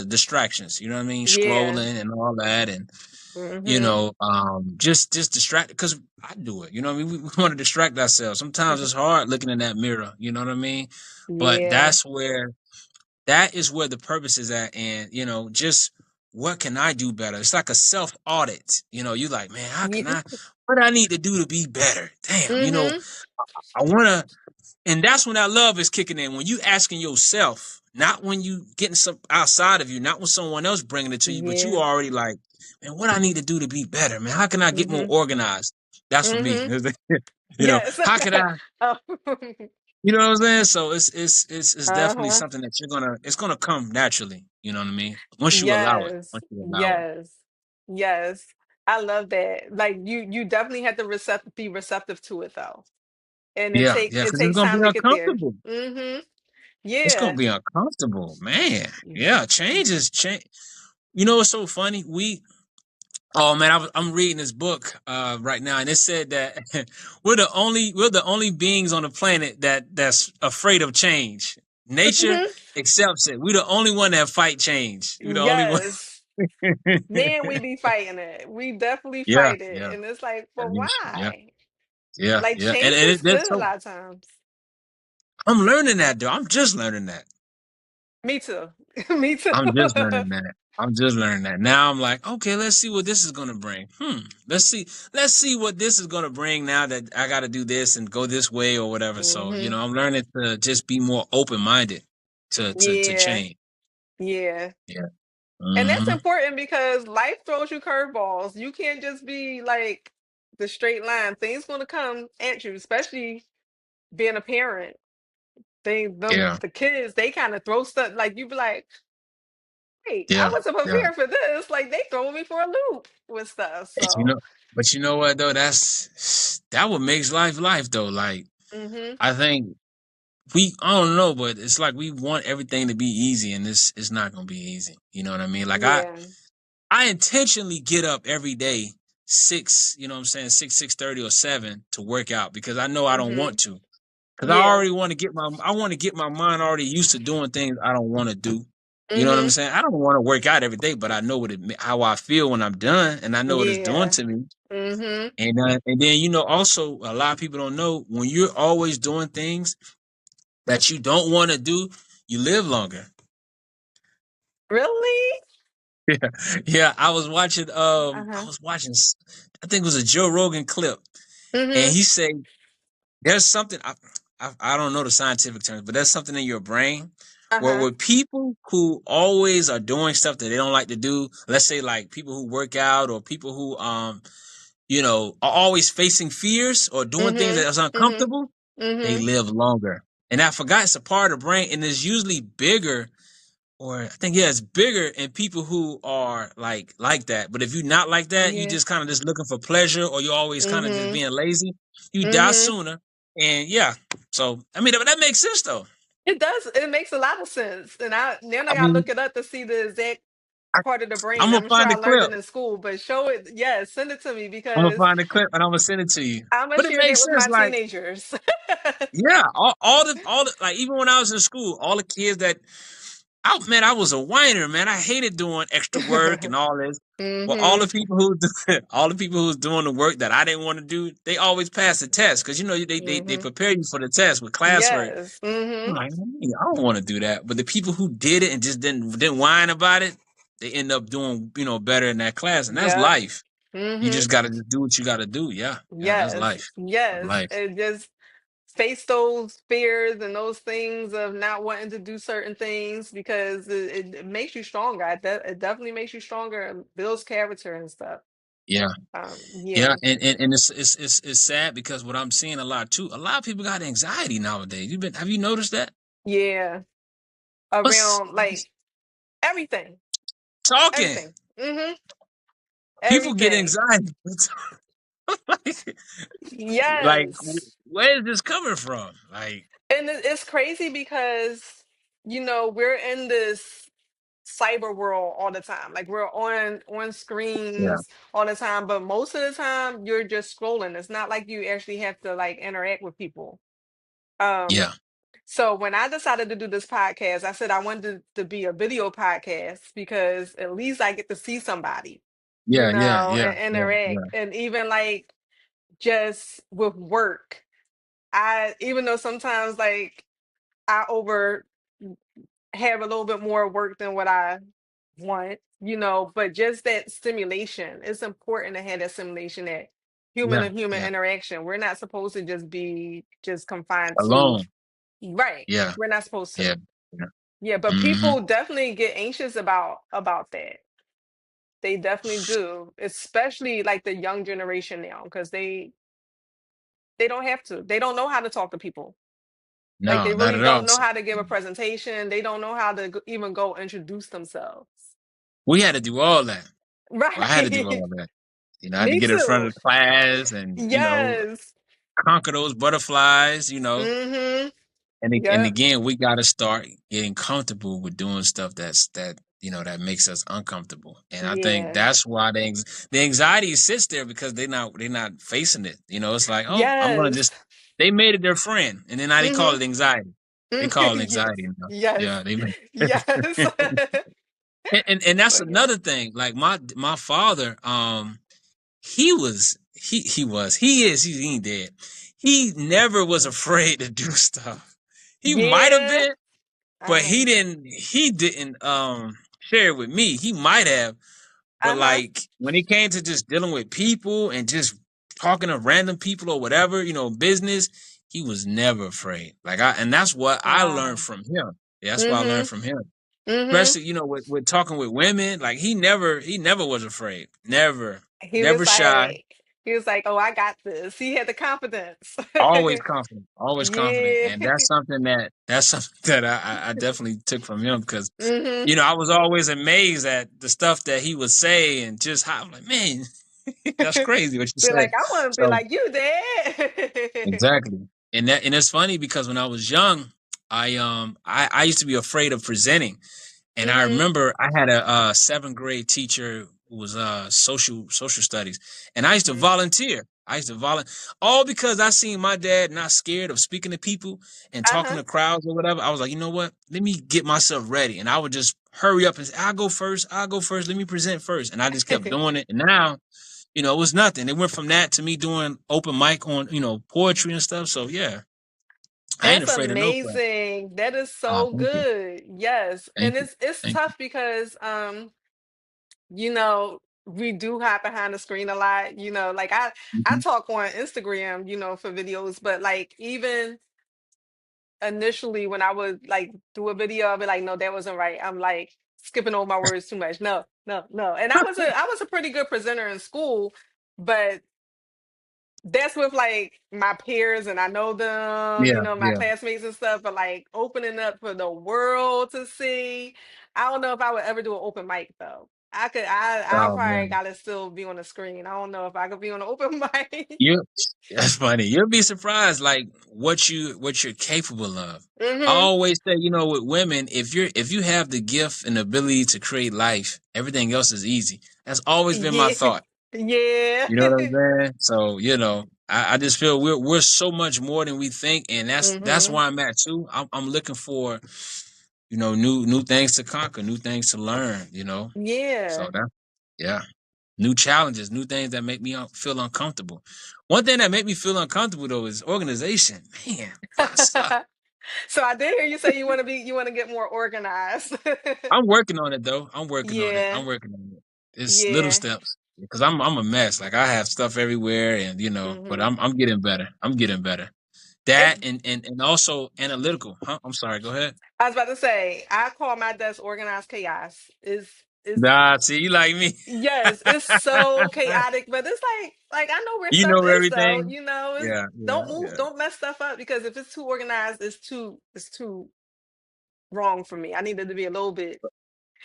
distractions. You know what I mean? Yeah. Scrolling and all that, and Hmm. just distract because I do it. You know what I mean? We want to distract ourselves. Sometimes it's hard looking in that mirror. You know what I mean? But Yeah. that is where the purpose is at. And, just what can I do better? It's like a self audit. You like, man, Yeah. what do I need to do to be better? Damn, Hmm. I want to, and that's when that love is kicking in. When you asking yourself, not when you getting some outside of you, not when someone else bringing it to you, but you Yeah. already like, man, what I need to do to be better, man? How can I get more Hmm. organized? That's for me. Hmm. Yes. How can I, Oh. you know what I'm saying? So it's definitely Uh-huh. something that it's gonna come naturally. You know what I mean? Once you allow it. Yes. Once you allow it. Yes. Yes. I love that. Like you definitely have to be receptive to it though. And Yeah, yeah, it because it's takes gonna be time to get there. uncomfortable. Hmm. It's gonna Yeah. be uncomfortable, man. Yeah, change is change. You know what's so funny? Oh man, I'm reading this book right now, and it said that we're the only beings on the planet that's afraid of change. Nature Hmm. accepts it. We're the only one that fight change. We're the only one. Yes. Man, we be fighting it. We definitely Yeah, fight it. yeah, And it's like, at but least, yeah, why? yeah, Like yeah. change And is that's good a so. lot of times. I'm learning that though. I'm just learning that. Me too. Me too. I'm just learning that. I'm just learning that. Now I'm like, okay, let's see what this is gonna bring. Let's see. Let's see what this is gonna bring now that I gotta do this and go this way or whatever. So, Hmm. I'm learning to just be more open minded to Yeah. change. Yeah. Yeah. And that's Hmm. important because life throws you curveballs. You can't just be like the straight line. Things gonna come at you, especially being a parent. Yeah. The kids, they kind of throw stuff like you be like, "Hey, I Yeah. wasn't Yeah. prepared for this." Like they throwing me for a loop with stuff. But you So, know, but you know what though? That what makes life though. Like hmm. I think I don't know, but it's like we want everything to be easy, and this is not gonna be easy. You know what I mean? Like Yeah. I intentionally get up every day 6, 6:30 or 7 to work out because I know I don't Hmm. want to. because Yeah. I want to get my mind already used to doing things I don't want to do. You know what I'm Mhm. saying? I don't want to work out every day, but I know how I feel when I'm done, and I know what it's doing Yeah. to me. Mhm. And then also a lot of people don't know when you're always doing things that you don't want to do, you live longer. Really? Yeah, yeah. I Uh-huh. was watching. I think it was a Joe Rogan clip, and Mhm. he said there's something I don't know the scientific terms, but there's something in your brain where Uh-huh. with people who always are doing stuff that they don't like to do, let's say like people who work out or people who are always facing fears or doing things Mhm. that is Mhm. uncomfortable, they Mhm. live longer. And I forgot it's a part of the brain and it's usually bigger or I think yeah, it's bigger in people who are like that. But if you're not like that, you Yeah. just kind of just looking for pleasure, or you're always kind of just Mhm. being lazy. You die Mhm. sooner, and yeah. So I mean that makes sense though. It does. It makes a lot of sense. And I I gotta mean, look it up to see the exact I, part of the I'm brain. gonna I'm sure find I the learned clip. it in school, but show it. Yes, send it to me I'm gonna because find the clip and I'm gonna send it to you. I'm gonna But it share that makes with sense. my Like teenagers. yeah, all the like even when I was in school, all the kids that I was a whiner, man. I hated doing extra work and all this. But all the Mhm. people all the people who's doing the work that I didn't want to do, they always pass the test because they Mhm. prepare you for the test with classwork. Yes. I'm Mhm. like, man, I don't want to do that. But the people who did it and just didn't whine about it, they end up doing better in that class, and that's Yep. life. You Mhm. just got to do what you got to do. Yeah, yeah, that's Yes. life. That's Yes. life. And just face those fears and those things of not wanting to do certain things because it makes you stronger. It definitely makes you stronger and builds character and stuff. Yeah. Yeah, Yeah. and it's sad because what I'm seeing a lot too. A lot of people got anxiety nowadays. Have you noticed that? Yeah. What's Around like everything. talking? Everything. People get Everything. anxiety. like, like, Yes. where is this coming from? Like, And it's crazy because, we're in this cyber world all the time. Like we're on yeah, screens all the time, but most of the time you're just scrolling. It's not like you actually have to like interact with people. Um, yeah, so when I decided to do this podcast, I said I wanted to be a video podcast because at least I get to see somebody, yeah, yeah, yeah, and yeah, interact. yeah, And even like just with work, I even though sometimes like I over have a little bit more work than what I want, but just that stimulation. It's important to have that stimulation, that human yeah, to human yeah. interaction. We're not supposed to just be just confined to Alone. right. Yeah, We're not supposed yeah, to. yeah. Yeah, but Hmm. people definitely get anxious about that. They definitely do, especially like the young generation now, because they don't have to. They don't know how to talk to people. Like No, they not really at all. don't know how to give a presentation. They don't know how to even go introduce themselves. We had to do all that. Well, I had to do Right. all that. I had to Me get in front too. of the class and Yes. conquer those butterflies. Mhm. And Yep. again, we got to start getting comfortable with doing stuff that makes us uncomfortable. And I think Yeah. that's why the anxiety sits there because they're not facing it. It's like, oh, I'm gonna Yes. just they made it their friend, and then now they call Mhm. it anxiety. They call it Yes. anxiety now. Yes. Yeah, they made. Yes. And that's But yeah. another thing. Like my father, he ain't dead. He never was afraid to do stuff. He might have Yeah. been, but Uh-huh. he didn't share it with me. He might have, but Uh-huh. like when it came to just dealing with people and just talking to random people or whatever, business, he was never afraid. And that's what I learned Wow. from him. Yeah, that's what I learned Mhm. from him. Mhm. Especially, with talking with women, like he never was afraid. Never, He never was shy. like he was like, "Oh, I got this." He had the confidence. Always confident, always confident, Yeah. and that's something that I definitely took from him because, Mhm. I was always amazed at the stuff that he would say and just how I'm like, man, that's crazy what you Be say. like, "I want to be So like you, Dad." exactly, and it's funny because when I was young, I used to be afraid of presenting, and I Mhm. remember I had a seventh grade teacher who was social studies, and I used to Mhm. volunteer. I used to volunteer all because I seen my dad not scared of speaking to people and talking Uh-huh. to crowds or whatever. I was like, you know what? Let me get myself ready. And I would just hurry up and say, I'll go first. I'll go first. Let me present first. And I just kept doing it. And now, it was nothing. It went from that to me doing open mic on, poetry and stuff. So yeah, I ain't That's afraid of no crowd. amazing. That is Oh, so thank you. good. Yes. Thank And you. it's Thank you. tough because we do hide behind the screen a lot. Like I Mhm. talk on Instagram, for videos, but like even initially when I would like do a video, I'd be like, no, that wasn't right. I'm like skipping over my words too much. No, no, no. And I was a pretty good presenter in school, but that's with like my peers and I know them, Yeah, my yeah. classmates and stuff, but like opening up for the world to see. I don't know if I would ever do an open mic though. I Oh probably man. gotta still be on the screen. I don't know if I could be on an open mic. You That's funny. You'll be surprised like what you're capable of. I Hmm. always say, with women, if you have the gift and ability to create life, everything else is easy. That's always been my Yeah. thought. Yeah. You know what I'm saying? So, I just feel we're so much more than we think, and that's Hmm. where I'm at too. I'm looking for, new things to conquer, new things to learn. So Yeah. that yeah. New challenges, new things that make me feel uncomfortable. One thing that make me feel uncomfortable though is organization. Man, I suck. So I did hear you say you want to get more organized. I'm working on it though. I'm working on it. Yeah. I'm working on it. It's little Yeah. steps because I'm a mess. Like I have stuff everywhere, and but Hmm. I'm getting better. I'm getting better. That It and also analytical. Huh? I'm sorry. Go ahead. I was about to say, I call my desk organized chaos. Is Nah, see, you like me. yes, it's so chaotic, but it's like I know where You stuff know is though. everything. It's Yeah, don't yeah, move, yeah, don't mess stuff up because if it's too organized, it's too wrong for me. I need it to be a little bit.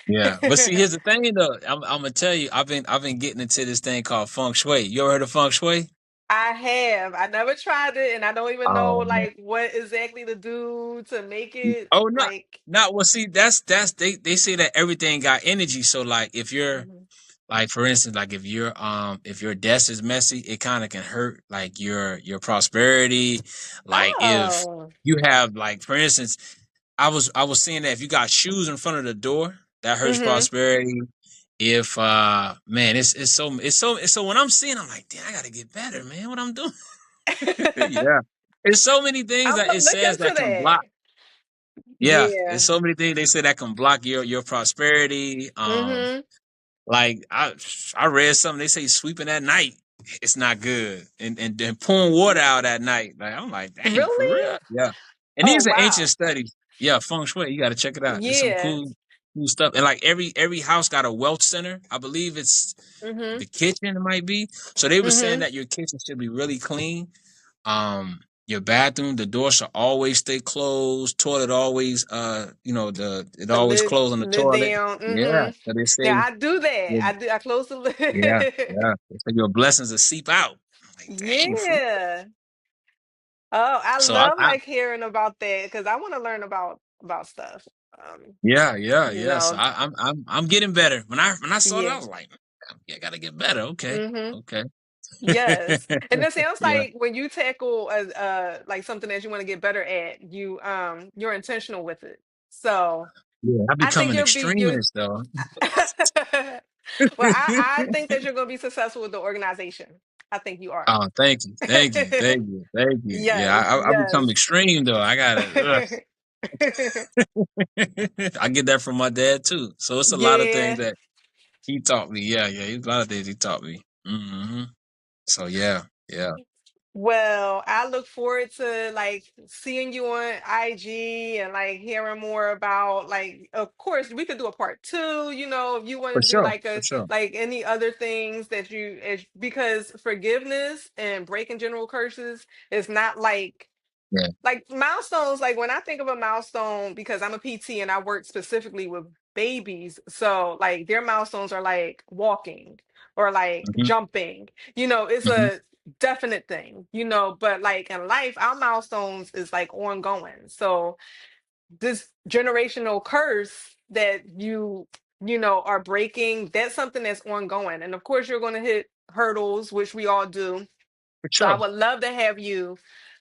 yeah. But see, here's the thing though. I'm gonna tell you, I've been getting into this thing called feng shui. You ever heard of feng shui? I have. I never tried it and I don't even know Oh man. like what exactly to do to make it Oh, not like not well. See, that's they say that everything got energy. So like, if you're Mhm. like, for instance, like if your desk is messy, it kind of can hurt like your prosperity. Like if Oh. you have like, for instance, I was saying that if you got shoes in front of the door, that hurts Mhm. prosperity. If man, it's so when I'm seeing, I'm like, damn, I gotta get better, man. What I'm doing? Yeah, it's so many things I'm that gonna it look says into that can block. that. Yeah, Yeah. it's so many things they say that can block your prosperity. Mhm. Like I read something they say sweeping at night, it's not good, and then pouring water out at night. Like I'm like, dang, for Really? real? Yeah. And Oh these are ancient wow. studies. Yeah, feng shui. You got to check it out. There's some Yeah. cool stuff. And like every house got a wealth center. I believe it's Mhm. the kitchen. It might be. So they were saying Mhm. that your kitchen should be really clean. Your bathroom, the door should always stay closed. Toilet always, it The always lid closed on the lid toilet. down. Yeah, Mhm. so they Now say, I do that. your, I close the yeah, lid. yeah, they say your blessings will seep out. I'm like, dang, for real? Yeah. Oh, I So love I like hearing about that because I want to learn about stuff. Um, yeah, yeah, you yeah. So know, I'm getting better. When I saw that, I yeah. was like, yeah, I gotta get better. Okay, Mhm. okay. Yes. And it sounds Yeah, like when you tackle like something that you want to get better at, you're intentional with it. So yeah. I I become think an you'll be you. extremist though. Well, I think that you're going to be successful with the organization. I think you are. Oh, thank you, thank you, thank you, thank you. Yeah, Yes, I yes. become extreme though. I gotta. I get that from my dad too. So it's a lot of things Yeah. that he taught me. Yeah, yeah, a lot of things he taught me. So yeah, yeah, Well, I look forward to like seeing you on IG and like hearing more about like of course we could do a part two, if you want for to do sure, like for a sure. like any other things that because forgiveness and breaking general curses is not Yeah. like milestones. Like when I think of a milestone, because I'm a PT and I work specifically with babies, so like their milestones are like walking or like hmm jumping. It's hmm a definite thing, but like in life our milestones is like ongoing. So this generational curse that you are breaking, that's something that's ongoing, and of course you're going to hit hurdles, which we all do, For So I sure. would love to have you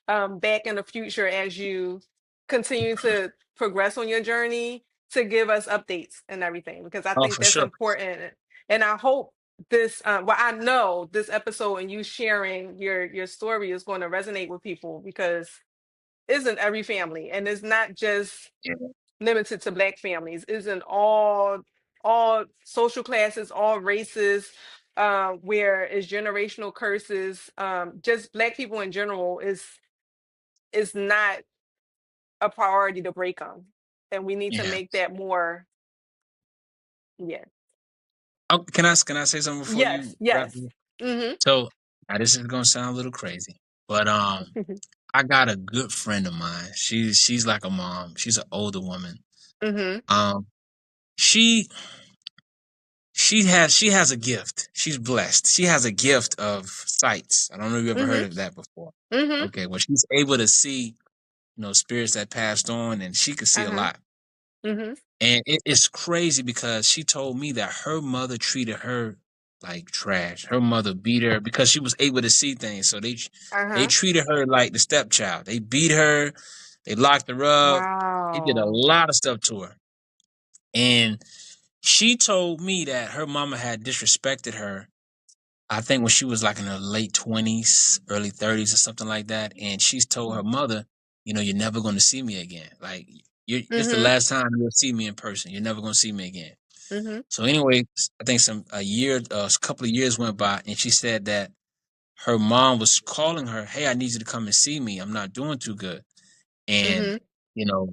back in the future as you continue to progress on your journey to give us updates and everything because I Oh, think for that's sure. important. And I hope this, well, I know this episode and you sharing your story is going to resonate with people because isn't every family, and it's not just Yeah. limited to Black families. Isn't all social classes, all races, where is generational curses. Just Black people in general is not a priority to break them, and we need to Yeah. make that more. Yeah. Oh, can I say something before Yes. you wrap Yes. it up? Mhm. So now this is gonna sound a little crazy, but I got a good friend of mine. She's like a mom. She's an older woman. Mhm. Um, she she has a gift. She's blessed. She has a gift of sights. I don't know if you ever heard Mhm. of that before. Mhm. Okay, well she's able to see, spirits that passed on, and she could see Uh a huh. lot. Mhm. And it's crazy because she told me that her mother treated her like trash. Her mother beat her because she was able to see things. So Uh they huh. treated her like the stepchild. They beat her, they locked her up, they did a Wow. lot of stuff to her. And she told me that her mama had disrespected her, I think when she was like in her late 20s, early 30s or something like that. And she's told her mother, you're never going to see me again. Like, this the Mhm. last time you'll see me in person. You're never going to see me again. Mhm. So anyway, I think a couple of years went by, and she said that her mom was calling her, "Hey, I need you to come and see me. I'm not doing too good." And Mhm. you know,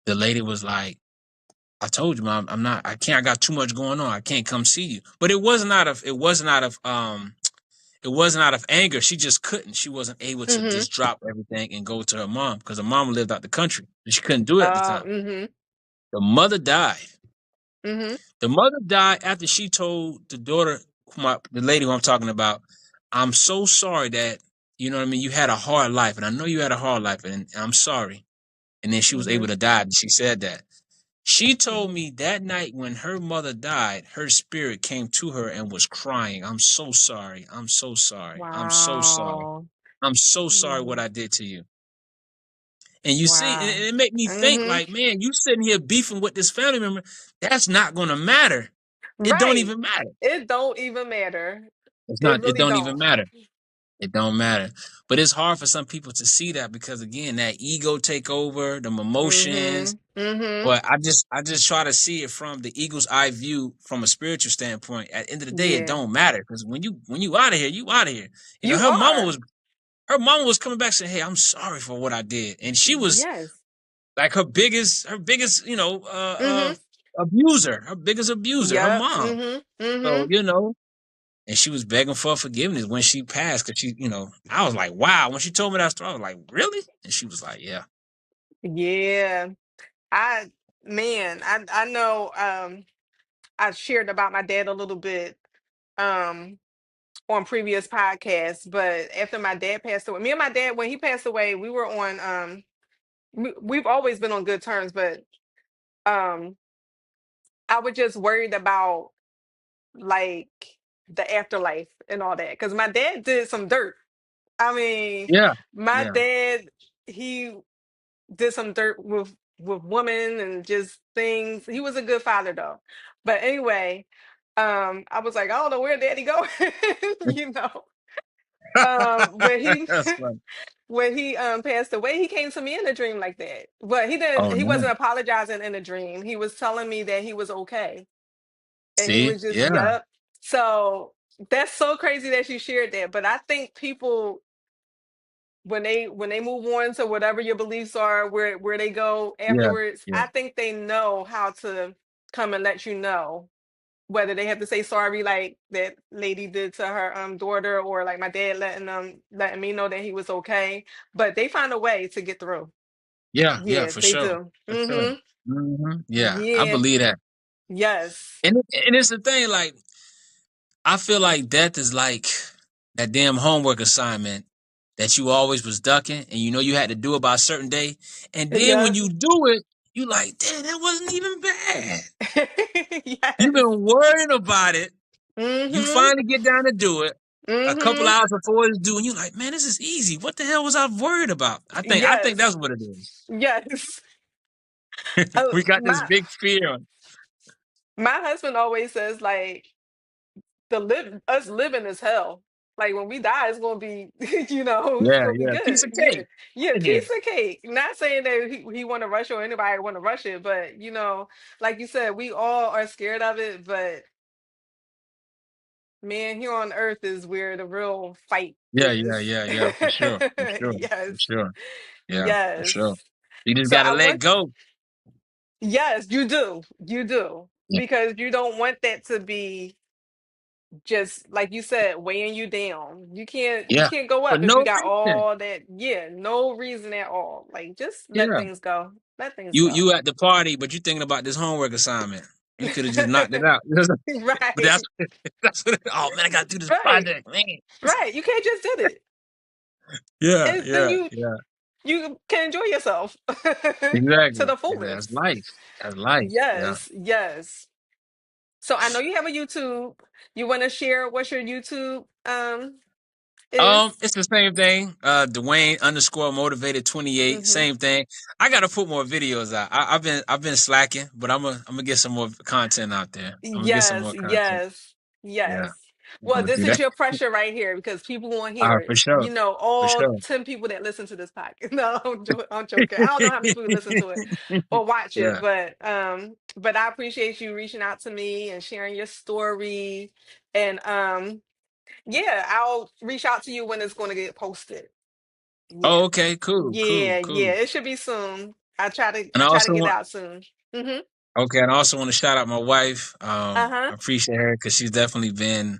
the lady was like, "I told you, mom, I'm not. I can't. I got too much going on. I can't come see you." But it wasn't out of anger. She just couldn't. She wasn't able to Mhm. just drop everything and go to her mom because her mom lived out the country. And she couldn't do it at the time. Mhm. The mother died. Mhm. The mother died after she told the daughter, the lady who I'm talking about, "I'm so sorry that, you know what I mean, you had a hard life. And I know you had a hard life, and I'm sorry." And then she was able Mhm. to die. And she said that. She told Mhm. me that night when her mother died, her spirit came to her and was crying. "I'm so sorry. I'm so sorry. I'm so sorry. Wow. I'm so sorry what Mhm. I did to you." And you see, and Wow. it made me think Mhm. like, man, you sitting here beefing with this family member. That's not going to matter. It don't Right. even matter. It don't even matter. It's It not. It really don't even don't. matter. It don't matter. But it's hard for some people to see that because again, that ego take over, the emotions. Mhm. Mhm. But I just try to see it from the eagle's eye view from a spiritual standpoint. At the end of the day, it Yeah. don't matter because when you out of here, you out of here. You Her mama are. was her mama was coming back saying, "Hey, I'm sorry for what I did," and she was Yes. like her biggest Mhm. abuser, her biggest abuser, her Yep. mom. Mhm. So Mhm. and she was begging for forgiveness when she passed because I was like, wow. When she told me that story, I was like, really? And she was like, yeah, Yeah. I man, I know I shared about my dad a little bit um on previous podcasts, but after my dad passed away, me and my dad when he passed away, we were on we've always been on good terms, but um I was just worried about like the afterlife and all that because my dad did some dirt. I mean, yeah, my yeah, dad he did some dirt with women and just things. He was a good father though. But anyway, I was like, I don't know where daddy go, you know. When he that's funny. when he passed away, he came to me in a dream like that. But Oh he no, wasn't apologizing in a dream. He was telling me that he was okay. And he see, was just, yeah, yup. So that's so crazy that you shared that. But I think people when they move on to whatever your beliefs are, where they go yeah, afterwards, yeah, I think they know how to come and let you know whether they have to say sorry like that lady did to her daughter or like my dad letting me know that he was okay. But they find a way to get through. yeah, yeah, Yeah, for they sure, do. for sure. Mhm. Yeah, I Yeah. believe that. Yes. And it's the thing, like I feel like death is like that damn homework assignment that you always was ducking, and you had to do it by a certain day, and then when Yeah. you do it, you like, damn, that wasn't even bad. You've Yes. been worrying about it. You Mhm. finally get down to do it. a couple Mm-hmm. hours before it's due, and you're like, man, this is easy. What the hell was I worried about? I think Yes. that's what it is. Yes. We got this My big fear. my husband always says like the live us living is hell. Like when we die, it's gonna be, it's Yeah, gonna be yeah, piece good. of Yeah, cake. yeah, Yeah, piece of cake. Not saying that he want to rush or anybody want to rush it, but like you said, we all are scared of it. But man, here on Earth is where the real fight yeah, yeah, is. yeah, yeah, for sure, for sure, for Yes, sure. Yeah, for yes. sure. You just So gotta I let want, go. yes, you do, Yeah, because you don't want that to be just like you said, weighing you down. You yeah. can't go For up if you no got reason. all that. Yeah, no reason at all. Like just let Yeah. things go. Let things You go. at the party, but you thinking about this homework assignment. You could have just knocked it out. But that's Right, that's what oh man, I gotta do this right, project, man. right. You can't just did it, Yeah, and then yeah, you yeah. you can enjoy yourself to Exactly. the Yeah, that's fullest. life. That's life. Yeah. Yes, yes. So I know you have a YouTube. You want to share what your YouTube is? It's the same thing. Dwayne underscore motivated 28. Mm-hmm. Same thing. I gotta put more videos out. I've been slacking, but I'm gonna get some more content out there. I'm gonna get some Yes, more content. yes, Yeah, yes. I'm Well, gonna this do is that. your pressure right here because people won't hear For it. sure, for All sure. 10 people that listen to this podcast. No, I'm joking. I don't know how many people listen to it or watch it, Yeah. but I appreciate you reaching out to me and sharing your story. And yeah, I'll reach out to you when it's going to get posted. Oh, Yeah. okay. Cool, cool, Yeah, yeah. cool. It should be soon. And I I try to also get it want out soon. Mm-hmm. okay, and I also want to shout out my wife. Uh-huh. I appreciate her because she's definitely been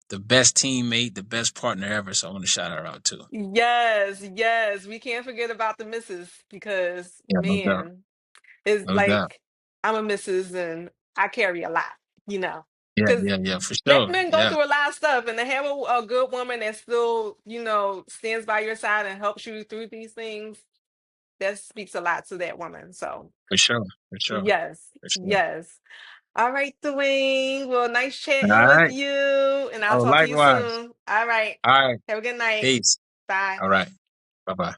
the best teammate, the best partner ever. So I want to shout her out too. Yes, yes. We can't forget about the missus because Yeah, no doubt, man, it's no doubt. like I'm a missus and I carry a lot, you know. Yeah, Because yeah, yeah, for black sure. men go Yeah, through a lot of stuff and to have a good woman that still, stands by your side and helps you through these things, that speaks a lot to that woman. So for sure, for sure, yes, for sure. yes. All right, Dwayne. Well, nice All chatting with right. you, and I'll Oh, talk to you likewise. soon. All right. All right. Have a good night. Peace. Bye. All right. Bye bye.